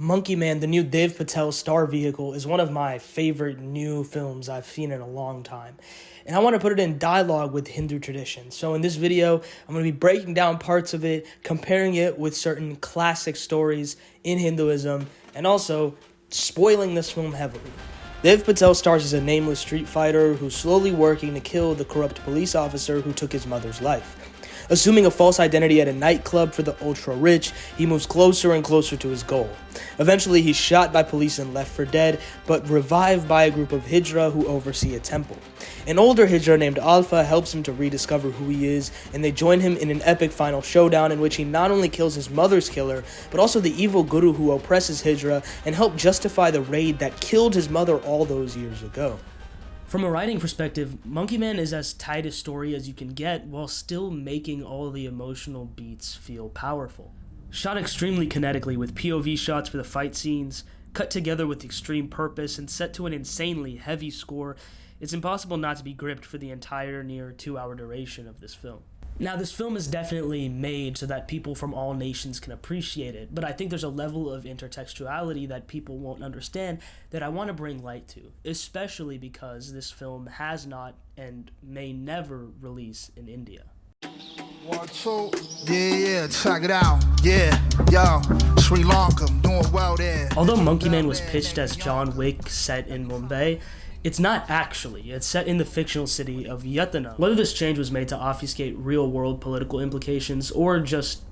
Monkey Man, the new Dev Patel star vehicle, is one of my favorite new films I've seen in a long time. And I want to put it in dialogue with Hindu tradition. So in this video, I'm going to be breaking down parts of it, comparing it with certain classic stories in Hinduism, and also spoiling this film heavily. Dev Patel stars as a nameless street fighter who's slowly working to kill the corrupt police officer who took his mother's life. Assuming a false identity at a nightclub for the ultra-rich, he moves closer and closer to his goal. Eventually, he's shot by police and left for dead, but revived by a group of Hijra who oversee a temple. An older Hijra named Alpha helps him to rediscover who he is, and they join him in an epic final showdown in which he not only kills his mother's killer, but also the evil guru who oppresses Hijra and helped justify the raid that killed his mother all those years ago. From a writing perspective, Monkey Man is as tight a story as you can get while still making all the emotional beats feel powerful. Shot extremely kinetically with POV shots for the fight scenes, cut together with extreme purpose, and set to an insanely heavy score, it's impossible not to be gripped for the entire near 2-hour duration of this film. Now, this film is definitely made so that people from all nations can appreciate it, but I think there's a level of intertextuality that people won't understand that I want to bring light to, especially because this film has not and may never release in India. 1, 2, yeah, check it out, yeah, yo, Sri Lanka, I'm doing well there. Although Monkey Man was pitched as John Wick set in Mumbai, it's not actually. It's set in the fictional city of Yatana. Whether this change was made to obfuscate real-world political implications or just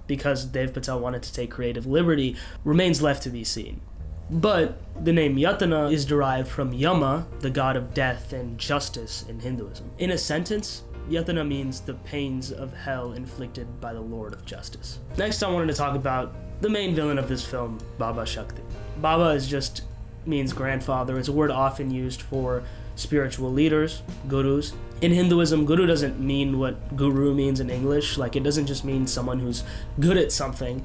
because Dev Patel wanted to take creative liberty remains left to be seen. But the name Yatana is derived from Yama, the god of death and justice in Hinduism. In a sentence, Yatana means the pains of hell inflicted by the Lord of Justice. Next, I wanted to talk about the main villain of this film, Baba Shakti. Baba means grandfather. It's a word often used for spiritual leaders, gurus. In Hinduism, guru doesn't mean what guru means in English. Like, it doesn't just mean someone who's good at something.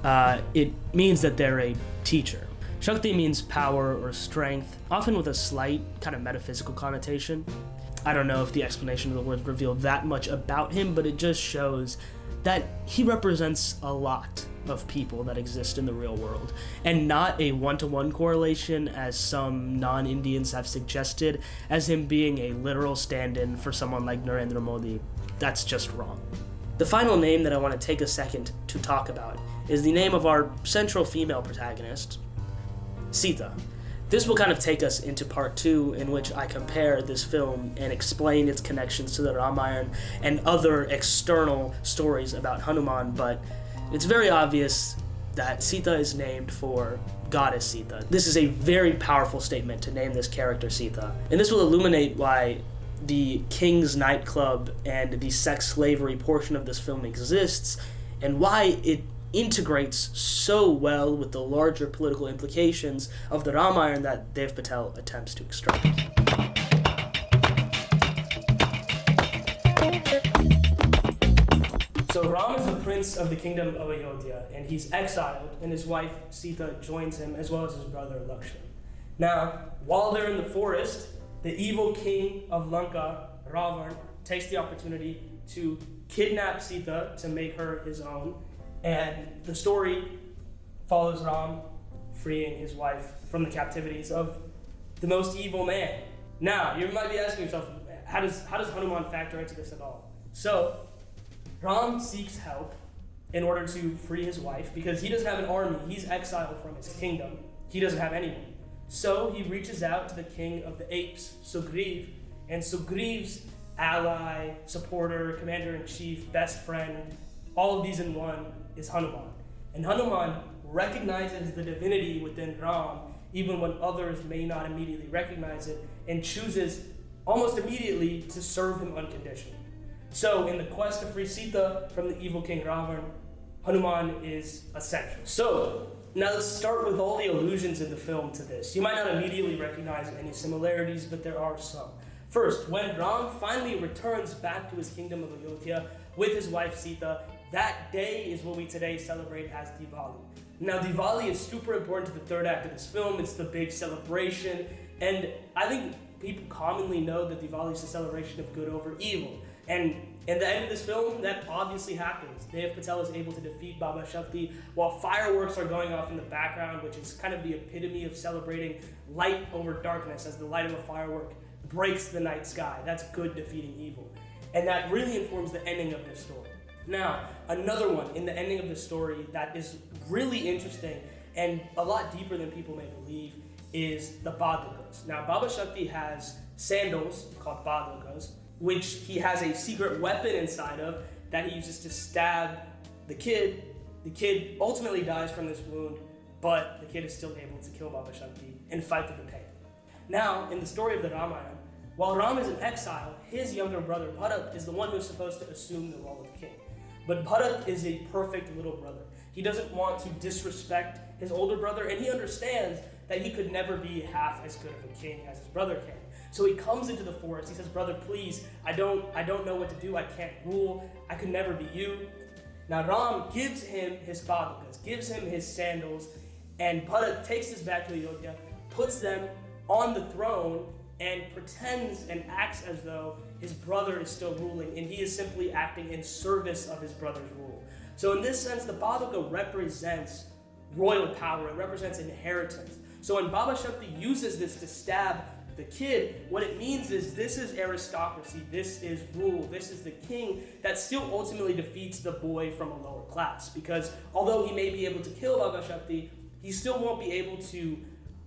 It means that they're a teacher. Shakti means power or strength, often with a slight kind of metaphysical connotation. I don't know if the explanation of the words reveal that much about him, but it just shows that he represents a lot of people that exist in the real world, and not a one-to-one correlation as some non-Indians have suggested, as him being a literal stand-in for someone like Narendra Modi. That's just wrong. The final name that I want to take a second to talk about is the name of our central female protagonist, Sita. This will kind of take us into part 2, in which I compare this film and explain its connections to the Ramayana and other external stories about Hanuman, but it's very obvious that Sita is named for goddess Sita. This is a very powerful statement to name this character Sita, and this will illuminate why the King's nightclub and the sex slavery portion of this film exists, and why it integrates so well with the larger political implications of the Ramayana that Dev Patel attempts to extract. So Ram is the prince of the kingdom of Ayodhya, and he's exiled, and his wife Sita joins him, as well as his brother Lakshman. Now, while they're in the forest, the evil king of Lanka, Ravan, takes the opportunity to kidnap Sita to make her his own, and the story follows Ram freeing his wife from the captivities of the most evil man. Now, you might be asking yourself, how does Hanuman factor into this at all? So, Ram seeks help in order to free his wife because he doesn't have an army. He's exiled from his kingdom. He doesn't have anyone. So he reaches out to the king of the apes, Sugriv, and Sugriv's ally, supporter, commander-in-chief, best friend, all of these in one, is Hanuman. And Hanuman recognizes the divinity within Ram, even when others may not immediately recognize it, and chooses almost immediately to serve him unconditionally. So, in the quest to free Sita from the evil king Ravan, Hanuman is essential. So, now let's start with all the allusions in the film to this. You might not immediately recognize any similarities, but there are some. First, when Ram finally returns back to his kingdom of Ayodhya with his wife Sita, that day is what we today celebrate as Diwali. Now, Diwali is super important to the third act of this film. It's the big celebration, and I think people commonly know that Diwali is a celebration of good over evil. And at the end of this film, that obviously happens. Dev Patel is able to defeat Baba Shakti while fireworks are going off in the background, which is kind of the epitome of celebrating light over darkness as the light of a firework breaks the night sky. That's good defeating evil. And that really informs the ending of this story. Now, another one in the ending of the story that is really interesting and a lot deeper than people may believe is the Badugas. Now, Baba Shakti has sandals called Badugas, which he has a secret weapon inside of that he uses to stab the kid. The kid ultimately dies from this wound, but the kid is still able to kill Baba Shakti and fight through the pain. Now, in the story of the Ramayana, while Ram is in exile, his younger brother Bharat is the one who is supposed to assume the role of king. But Bharat is a perfect little brother. He doesn't want to disrespect his older brother, and he understands that he could never be half as good of a king as his brother can. So he comes into the forest. He says, "Brother, please, I don't know what to do. I can't rule. I could never be you." Now Ram gives him his padukas, gives him his sandals, and Bharat takes this back to Ayodhya, puts them on the throne, and pretends and acts as though his brother is still ruling, and he is simply acting in service of his brother's rule. So in this sense, the paduka represents royal power. It represents inheritance. So when Baba Shakti uses this to stab the kid, what it means is this is aristocracy, this is rule, this is the king that still ultimately defeats the boy from a lower class. Because although he may be able to kill Baba Shakti, he still won't be able to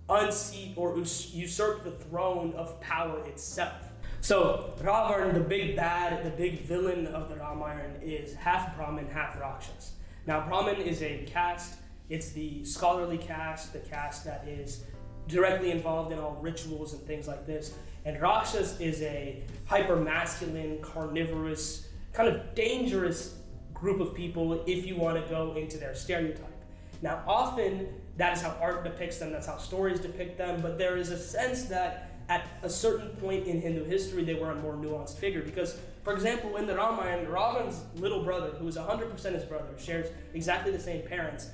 unseat or usurp the throne of power itself. So Ravan, the big bad, the big villain of the Ramayana, is half Brahmin, half Rakshas. Now Brahmin is a caste. It's the scholarly caste, the caste that is directly involved in all rituals and things like this. And Rakshas is a hyper-masculine, carnivorous, kind of dangerous group of people if you want to go into their stereotype. Now, often that is how art depicts them, that's how stories depict them, but there is a sense that at a certain point in Hindu history, they were a more nuanced figure. Because, for example, in the Ramayana, Ravan's little brother, who is 100% his brother, shares exactly the same parents,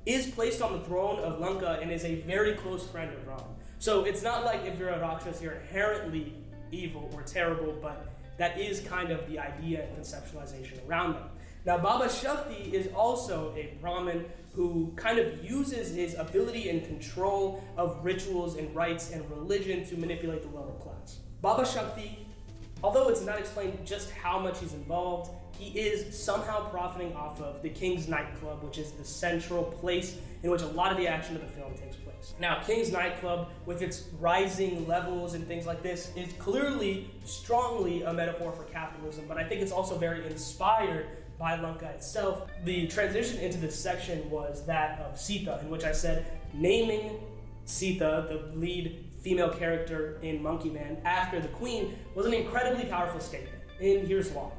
is placed on the throne of Lanka and is a very close friend of Ram. So it's not like if you're a Rakshas, you're inherently evil or terrible, but that is kind of the idea and conceptualization around them. Now, Baba Shakti is also a Brahmin who kind of uses his ability and control of rituals and rites and religion to manipulate the lower class. Baba Shakti, although it's not explained just how much he's involved, he is somehow profiting off of the King's Nightclub, which is the central place in which a lot of the action of the film takes place. Now, King's Nightclub, with its rising levels and things like this, is clearly, strongly a metaphor for capitalism, but I think it's also very inspired by Lanka itself. The transition into this section was that of Sita, in which I said naming Sita, the lead female character in Monkey Man, after the queen was an incredibly powerful statement, and here's why.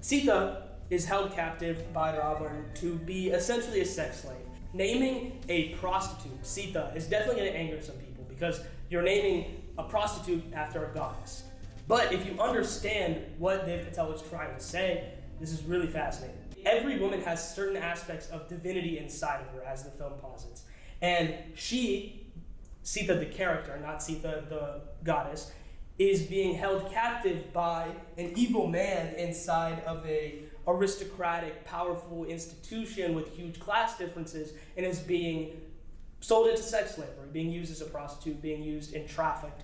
Sita is held captive by Ravan to be essentially a sex slave. Naming a prostitute, Sita, is definitely going to anger some people because you're naming a prostitute after a goddess. But if you understand what Dev Patel was trying to say, this is really fascinating. Every woman has certain aspects of divinity inside of her, as the film posits. And she, Sita the character, not Sita the goddess, is being held captive by an evil man inside of a aristocratic, powerful institution with huge class differences, and is being sold into sex slavery, being used as a prostitute, being used and trafficked.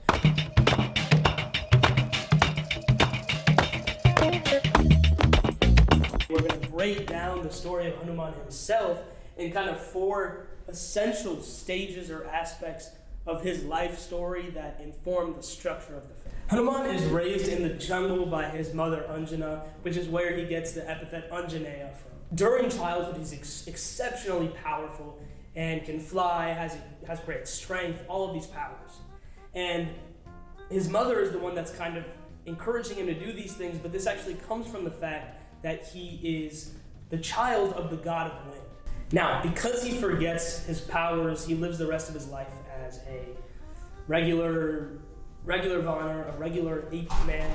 We're going to break down the story of Hanuman himself in kind of 4 essential stages or aspects of his life story that inform the structure of the film. Hanuman is raised in the jungle by his mother Anjana, which is where he gets the epithet Anjaneya from. During childhood, he's exceptionally powerful and can fly, has great strength, all of these powers. And his mother is the one that's kind of encouraging him to do these things, but this actually comes from the fact that he is the child of the god of wind. Now, because he forgets his powers, he lives the rest of his life as a regular Varner, a regular ape man,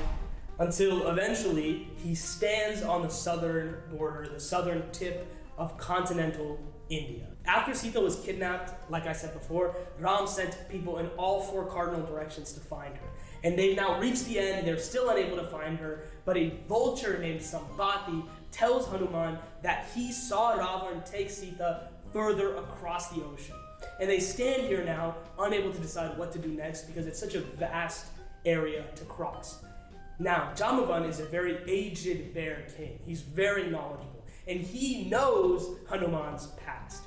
until eventually he stands on the southern border, the southern tip of continental India. After Sita was kidnapped, like I said before, Ram sent people in all 4 cardinal directions to find her. And they've now reached the end, they're still unable to find her, but a vulture named Sambati tells Hanuman that he saw Ravan take Sita further across the ocean. And they stand here now, unable to decide what to do next because it's such a vast area to cross. Now, Jamavan is a very aged bear king. He's very knowledgeable, and he knows Hanuman's past.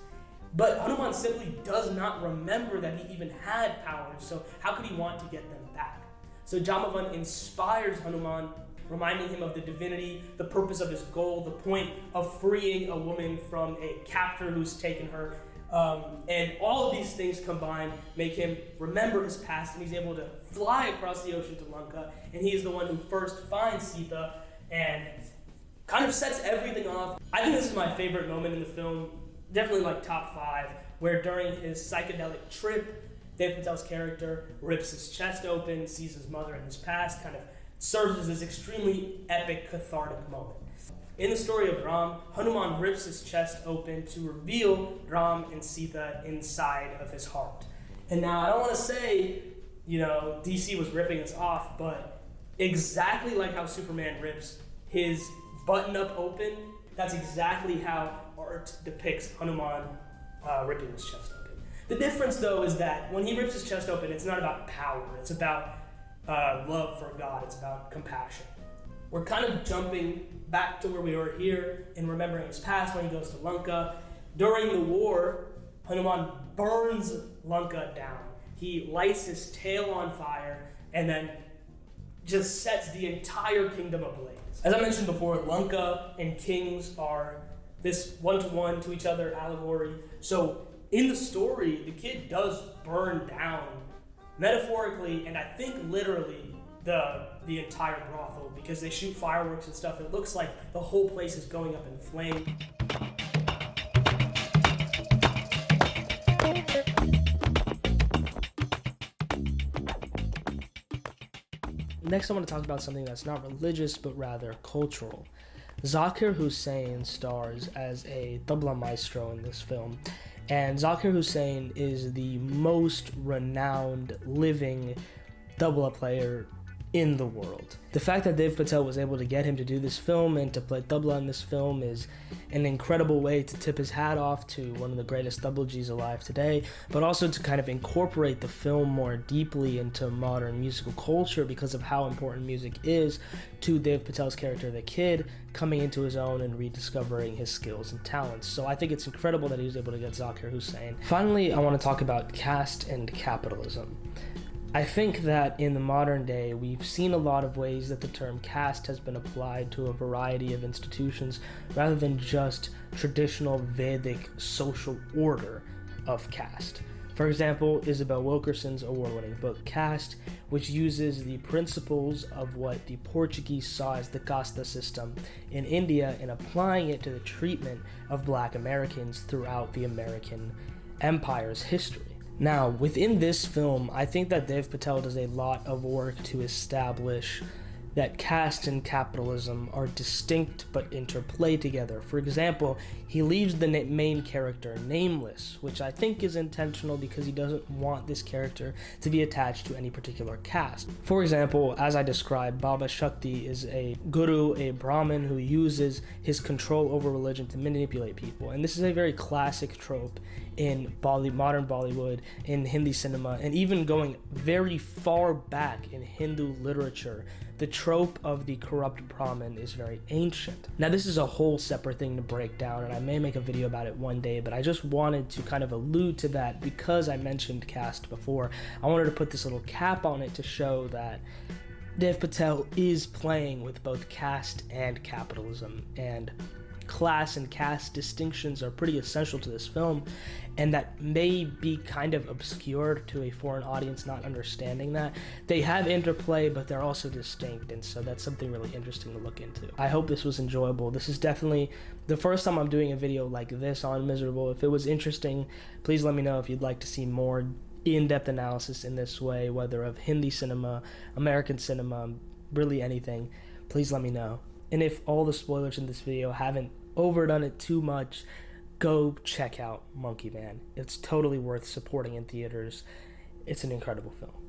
But Hanuman simply does not remember that he even had powers, so how could he want to get them back? So Jamavan inspires Hanuman, reminding him of the divinity, the purpose of his goal, the point of freeing a woman from a captor who's taken her. And all of these things combined make him remember his past, and he's able to fly across the ocean to Lanka, and he is the one who first finds Sita and kind of sets everything off. I think this is my favorite moment in the film, definitely like top 5, where during his psychedelic trip, Dev Patel's character rips his chest open, sees his mother in his past, kind of serves as this extremely epic, cathartic moment. In the story of Ram, Hanuman rips his chest open to reveal Ram and Sita inside of his heart. And now I don't want to say, DC was ripping us off, but exactly like how Superman rips his button-up open, that's exactly how art depicts Hanuman ripping his chest open. The difference, though, is that when he rips his chest open, it's not about power. It's about love for God. It's about compassion. We're kind of jumping back to where we were here and remembering his past when he goes to Lanka. During the war, Hanuman burns Lanka down. He lights his tail on fire and then just sets the entire kingdom ablaze. As I mentioned before, Lanka and kings are this one-to-one to each other allegory. So in the story, the kid does burn down, metaphorically and I think literally, the entire brothel, because they shoot fireworks and stuff. It looks like the whole place is going up in flames. Next, I want to talk about something that's not religious, but rather cultural. Zakir Hussain stars as a tabla maestro in this film, and Zakir Hussain is the most renowned living tabla player in the world. The fact that Dev Patel was able to get him to do this film and to play tabla in this film is an incredible way to tip his hat off to one of the greatest tablajis alive today, but also to kind of incorporate the film more deeply into modern musical culture because of how important music is to Dev Patel's character, the kid, coming into his own and rediscovering his skills and talents. So I think it's incredible that he was able to get Zakir Hussain. Finally, I want to talk about caste and capitalism. I think that in the modern day, we've seen a lot of ways that the term caste has been applied to a variety of institutions rather than just traditional Vedic social order of caste. For example, Isabel Wilkerson's award-winning book Caste, which uses the principles of what the Portuguese saw as the casta system in India and applying it to the treatment of Black Americans throughout the American Empire's history. Now, within this film, I think that Dev Patel does a lot of work to establish that caste and capitalism are distinct but interplay together. For example, he leaves the main character nameless, which I think is intentional because he doesn't want this character to be attached to any particular caste. For example, as I described, Baba Shakti is a guru, a Brahmin who uses his control over religion to manipulate people. And this is a very classic trope in modern Bollywood, in Hindi cinema, and even going very far back in Hindu literature. The trope of the corrupt Brahmin is very ancient. Now, this is a whole separate thing to break down, and I may make a video about it one day, but I just wanted to kind of allude to that because I mentioned caste before. I wanted to put this little cap on it to show that Dev Patel is playing with both caste and capitalism, and class and caste distinctions are pretty essential to this film, and that may be kind of obscured to a foreign audience not understanding that. They have interplay, but they're also distinct, and so that's something really interesting to look into. I hope this was enjoyable. This is definitely the first time I'm doing a video like this on Miserable. If it was interesting, please let me know if you'd like to see more in-depth analysis in this way, whether of Hindi cinema, American cinema, really anything. Please let me know. And if all the spoilers in this video haven't overdone it too much, go check out Monkey Man. It's totally worth supporting in theaters. It's an incredible film.